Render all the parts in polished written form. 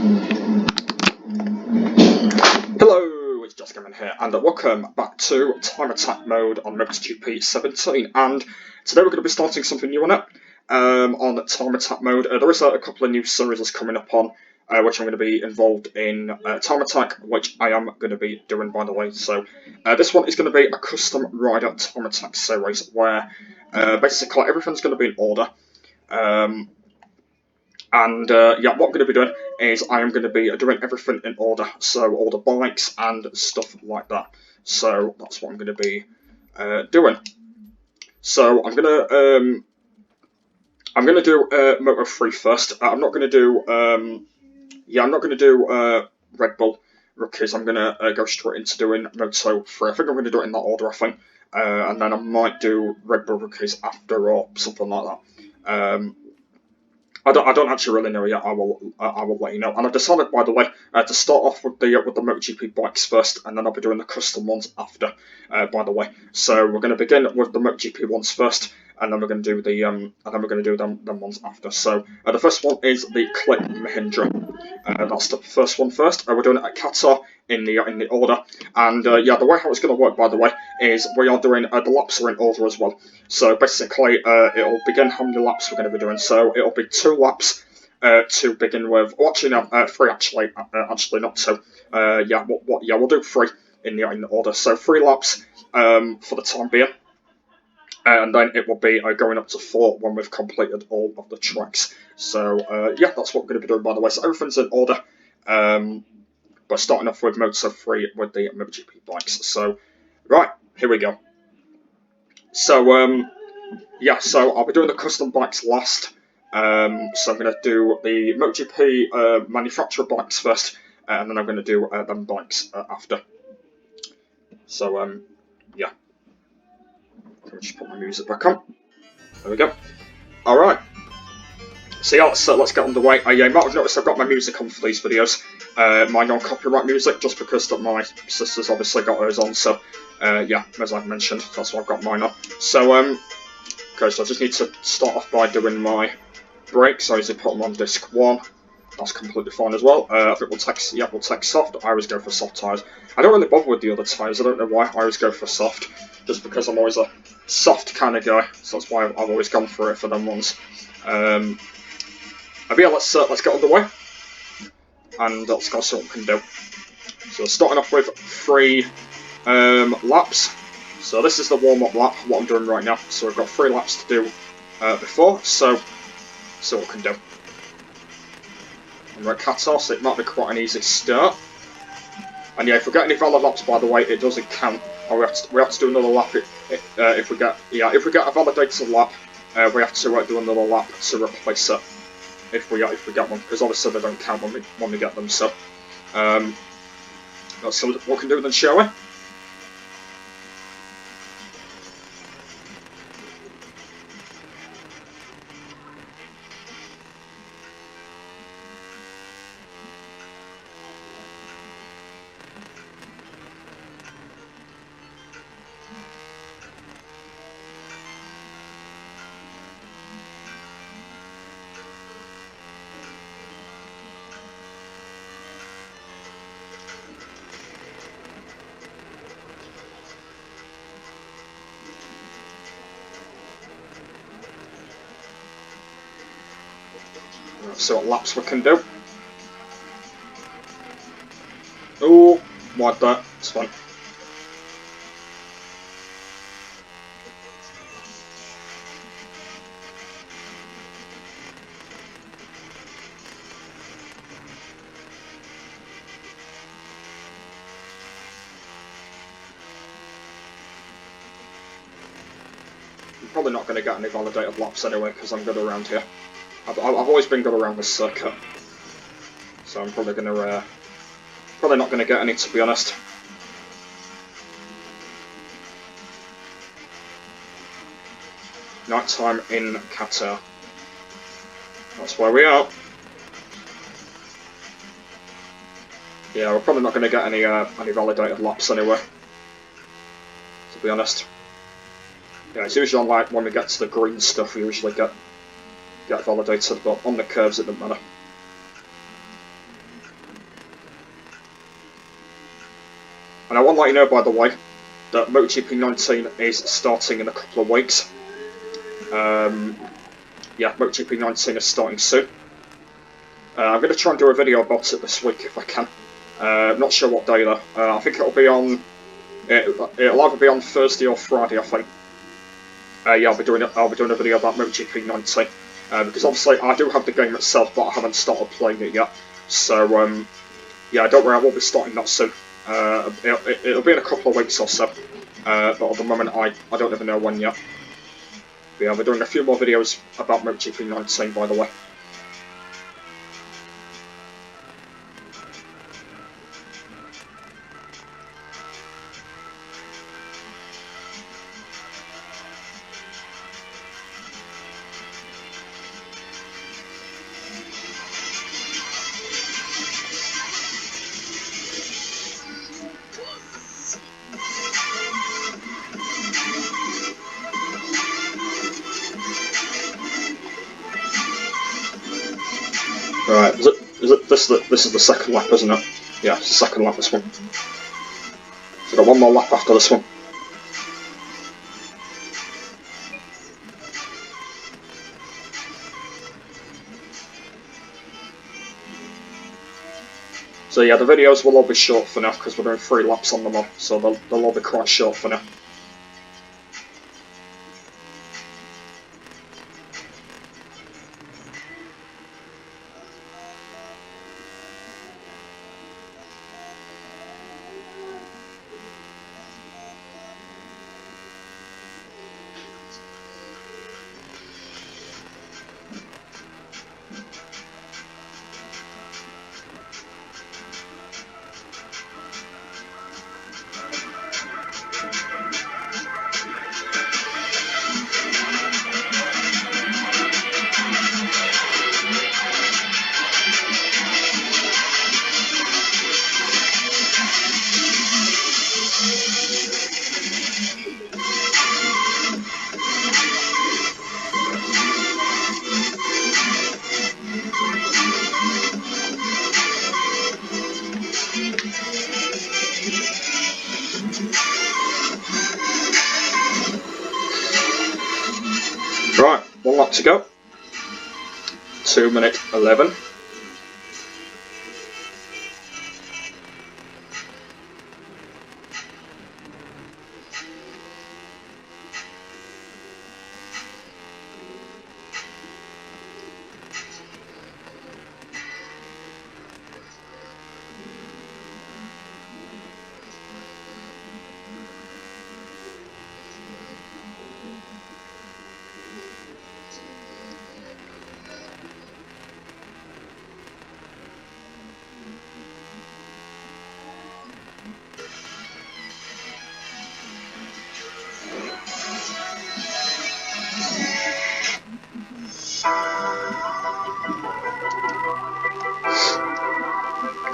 Hello, it's Just Gammon here, and welcome back to Time Attack mode on MotoGP 17. And today we're going to be starting something new on it. On Time Attack mode, there is a couple of new series coming up on, which I'm going to be involved in Time Attack, which I am going to be doing, by the way. So this one is going to be a custom rider Time Attack series, where basically everything's going to be in order. Yeah, what I'm going to be doing is I am going to be doing everything in order, so all the bikes and stuff like that. So that's what I'm going to be doing. So I'm going to do Moto 3 first. I'm not going to do Red Bull rookies. I'm going to go straight into doing Moto 3. I think I'm going to do it in that order, I think, and then I might do Red Bull rookies after or something like that. I don't actually really know yet. I will let you know. And I've decided, by the way, to start off with the MotoGP bikes first, and then I'll be doing the custom ones after. By the way, so we're going to begin with the MotoGP ones first, and then we're going to do them ones after. So the first one is the Clip Mahindra. That's the first one first. We're doing it at Qatar in the order, and yeah, the way how it's going to work, by the way, is we are doing the laps are in order as well. So basically, it'll begin how many laps we're going to be doing. So it'll be 2 laps to begin with. Well, actually, no, 3 actually. Actually, not 2. We'll do 3 in the order. So 3 laps for the time being, and then it will be going up to 4 when we've completed all of the tracks. So yeah, that's what we're going to be doing, by the way. So everything's in order. But starting off with Moto 3 with the MotoGP bikes. So, right, here we go. So, yeah, so I'll be doing the custom bikes last. So I'm going to do the MotoGP manufacturer bikes first, and then I'm going to do them bikes after. So, yeah. Let me just put my music back on. There we go. Alright. So yeah, let's get underway. You might have noticed I've got my music on for these videos, my non-copyright music, just because that my sister's obviously got hers on. So yeah, as I've mentioned, that's why I've got mine on. So okay, so I just need to start off by doing my brakes. So I usually put them on disc 1. That's completely fine as well. I think we'll take soft. I always go for soft tyres. I don't really bother with the other tyres. I don't know why. I always go for soft, just because I'm always a soft kind of guy. So that's why I've always gone for it for them ones. But yeah, let's get underway, and let's go see what we can do. So starting off with 3 laps. So this is the warm-up lap, what I'm doing right now. So we've got 3 laps to do before, so see what we can do. And we're at Qatar, so it might be quite an easy start. And yeah, if we get any valid laps, by the way, it doesn't count. Or we have to do another lap if we get a validated lap. We have to do another lap to replace it. If we get one, because obviously they don't count when we get them. So let's see what we can do then, shall we? Let's see what laps we can do. Oh, wide that. It's fine. I'm probably not going to get any validated laps anyway, because I'm good around here. I've always been good around this circuit, so I'm probably not going to get any, to be honest. Nighttime in Qatar. That's where we are. Yeah, we're probably not going to get any validated laps anyway, to be honest. Yeah, it's usually on, like, when we get to the green stuff, we usually get validated, but on the curves it doesn't matter. And I want to let you know, by the way, that MotoGP 19 is starting in a couple of weeks. Yeah, MotoGP 19 is starting soon. I'm going to try and do a video about it this week if I can. Not sure what day though. I think it'll be on. It'll either be on Thursday or Friday, I think. Yeah, I'll be doing a video about MotoGP 19 because obviously I do have the game itself, but I haven't started playing it yet. So yeah, don't worry, I won't be starting that soon. It'll be in a couple of weeks or so. But at the moment, I don't even know when yet. But yeah, we're doing a few more videos about MotoGP 19, by the way. Right, this is the second lap, isn't it? Yeah, second lap this one. So got one more lap after this one. So yeah, the videos will all be short for now because we're doing 3 laps on them all, so they'll all be quite short for now. Right, 1 lap to go. 2:11.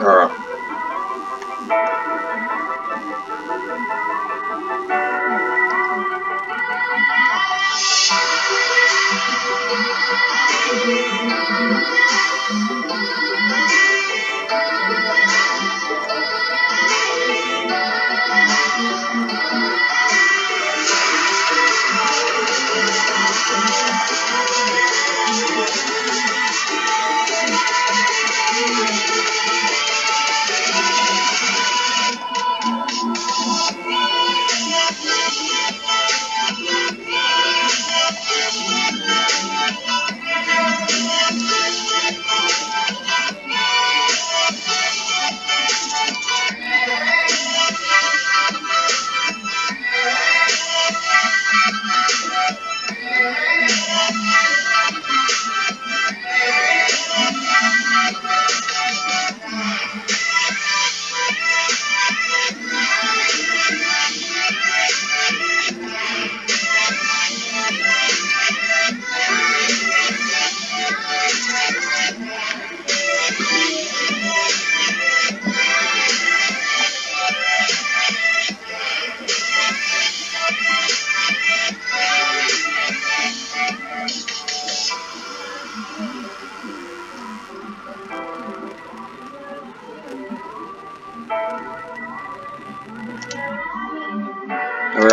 Alright.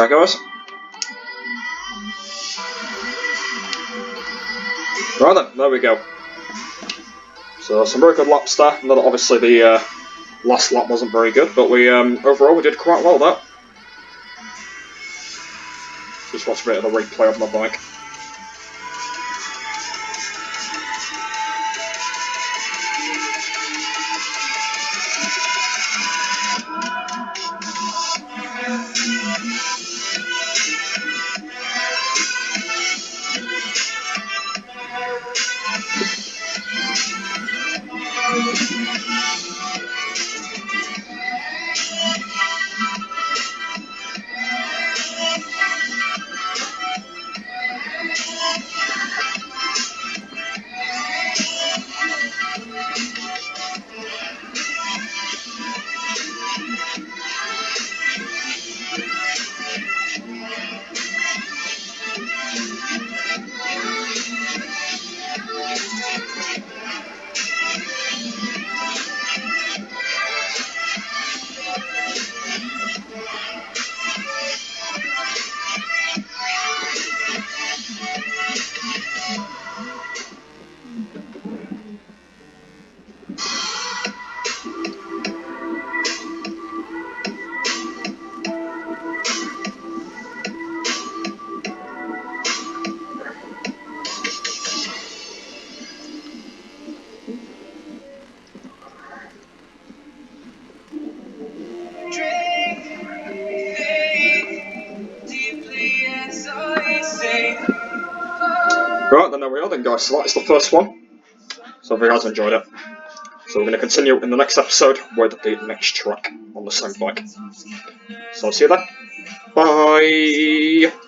there, guys. Right then, there we go. So some very good laps there. Not that obviously the last lap wasn't very good, but we overall we did quite well there. Just watch a bit of the replay of my bike. Right, then there we are then, guys. So that is the first one. So I hope you guys enjoyed it. So we're going to continue in the next episode with the next track on the same bike. So I'll see you then. Bye!